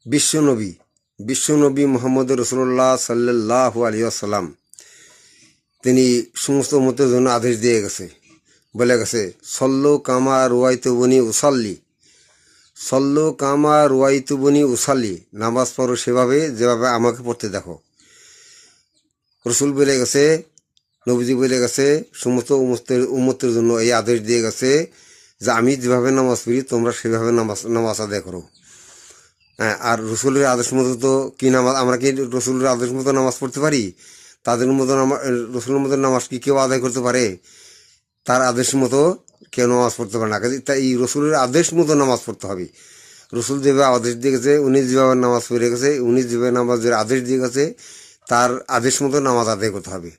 বিশ্বনবী বিশ্বনবী মোহাম্মদ রসুল্লাহ সাল্লাল্লাহু আলাইহি ওয়াসাল্লাম তিনি সমস্ত উম্মতের জন্য আদেশ দিয়ে গেছে, বলে গেছে সল্লু কামা রুয়াইতুবনি উসাল্লি, সল্লু কামা রুয়াইতুবনি উসাল্লি, নামাজ পড়ো সেভাবে যেভাবে আমাকে পড়তে দেখো। রসুল বলে গেছে, নবীজি বলে গেছে, সমস্ত উম্মতের জন্য এই আদেশ দিয়ে গেছে যে আমি যেভাবে নামাজ পড়ি তোমরা সেভাবে নামাজ আদায় করো। হ্যাঁ, আর রসুলের আদেশ মতো তো কি নামাজ, আমরা কি রসুলের আদেশ মতো নামাজ পড়তে পারি? তাদের মতো রসুলের মতো নামাজ কি কেউ আদায় করতে পারে? তার আদেশ মতো কেউ নামাজ পড়তে পারে না। তাই এই রসুলের আদেশ মতো নামাজ পড়তে হবে। রসুল যেভাবে আদেশ দিয়ে গেছে, উনি যেভাবে নামাজ পড়ে গেছে, উনি যেভাবে নামাজের আদেশ দিয়ে গেছে, তার আদেশ মতো নামাজ আদায় করতে হবে।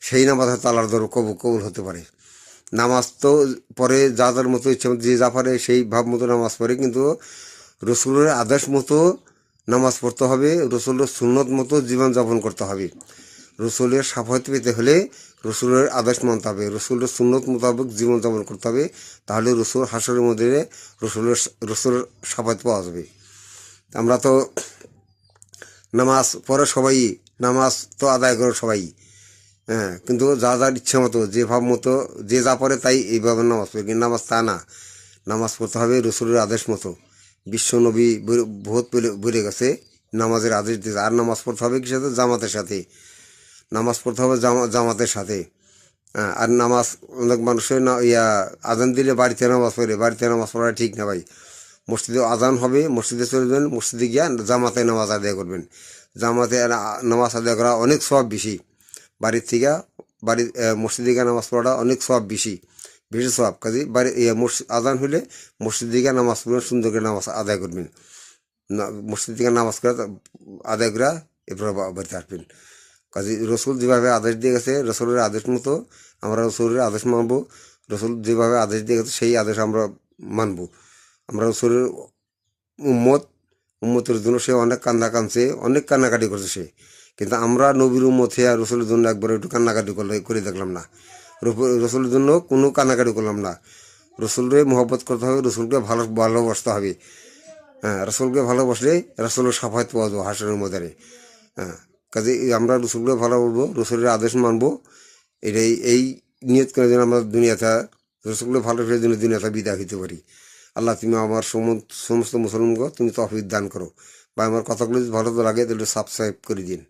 সেই নামাজ হয়তো আল্লাহর দরবারে কবুল হতে পারে। নামাজ তো পরে যার মতো ইচ্ছা যে যা পারে সেই ভাব মতো নামাজ পড়ে, কিন্তু রসুলের আদেশ মতো নামাজ পড়তে হবে, রসুলের সুন্নত মতো জীবনযাপন করতে হবে। রসুলের সাফায়াত পেতে হলে রসুলের আদেশ মানতে হবে, রসুলের সুন্নত মোতাবেক জীবনযাপন করতে হবে। তাহলে রসুল হাসরের মধ্যে রসুলের সাফায়াত পাওয়া যাবে। আমরা তো নামাজ পড়ে সবাই, নামাজ তো আদায় করে সবাই, হ্যাঁ, কিন্তু যার ইচ্ছা মতো যে ভাব মতো যে যা পড়ে তাই এইভাবে নামাজ পড়ে, কিন্তু নামাজ তা না। নামাজ পড়তে হবে রসুলের আদেশ মতো। বিশ্বনবী বহুত বলে গেছে নামাজের আদেশ দিয়েছে। আর নামাজ পড়তে হবে কি সাথে? জামাতের সাথে নামাজ পড়তে হবে, জামাতের সাথে। হ্যাঁ, আর নামাজ অনেক মানুষের আজান দিলে বাড়িতে নামাজ পড়ে, বাড়িতে নামাজ পড়া ঠিক না ভাই। মসজিদে আজান হবে, মসজিদে চলবেন, মসজিদে গিয়া জামাতে নামাজ আদায় করবেন। জামাতে নামাজ আদায় করা অনেক সব বেশি, বাড়ির থেকে মসজিদে গিয়ে নামাজ পড়াটা অনেক সব বেশি সব কাজে। আজান হলে মসজিদ দিকে নামাজ পড়বেন, সুন্দর করে নামাজ আদায় করবেন। মসজিদ থেকে নামাজ করে আদায় করে এরপর বাড়িতে আসবেন। কাজে রসুল যেভাবে আদেশ দিয়ে গেছে, রসুলের আদেশ মতো আমরা রসুলের আদেশ মানবো। রসুল যেভাবে আদেশ দিয়ে গেছে সেই আদেশ আমরা মানবো। আমরা রসুলের উম্মতের জন্য সে অনেক কান্না কাঁদছে, অনেক কান্নাকাটি করছে সে, কিন্তু আমরা নবীর উম্মত হয়ে রসুলের জন্য একবার একটু কান্নাকাটি করে দেখলাম না। রসুলের জন্য কোনো কান্নাকাটি করলাম না। রসুলকে মহব্বত করতে হবে, রসুলকে ভালোবাসতে হবে। হ্যাঁ, রসুলকে ভালোবাসলে রসুলের সাফায়াত পাওয়া যাবো হাসরের ময়দানে। হ্যাঁ, কাজে আমরা রসুলকে ভালোবাসবো, রসুলের আদেশ মানবো। এই নিয়ত করে যেন আমরা দুনিয়াতে রসুলকে ভালোবাসার জন্য দুনিয়াতে বিদায় হইতে পারি। আল্লাহ, তুমি আমার সমস্ত মুসলমানকে তুমি তৌফিক দান করো। বা আমার কথাগুলো যদি ভালো লাগে তাহলে সাবস্ক্রাইব করে দিন।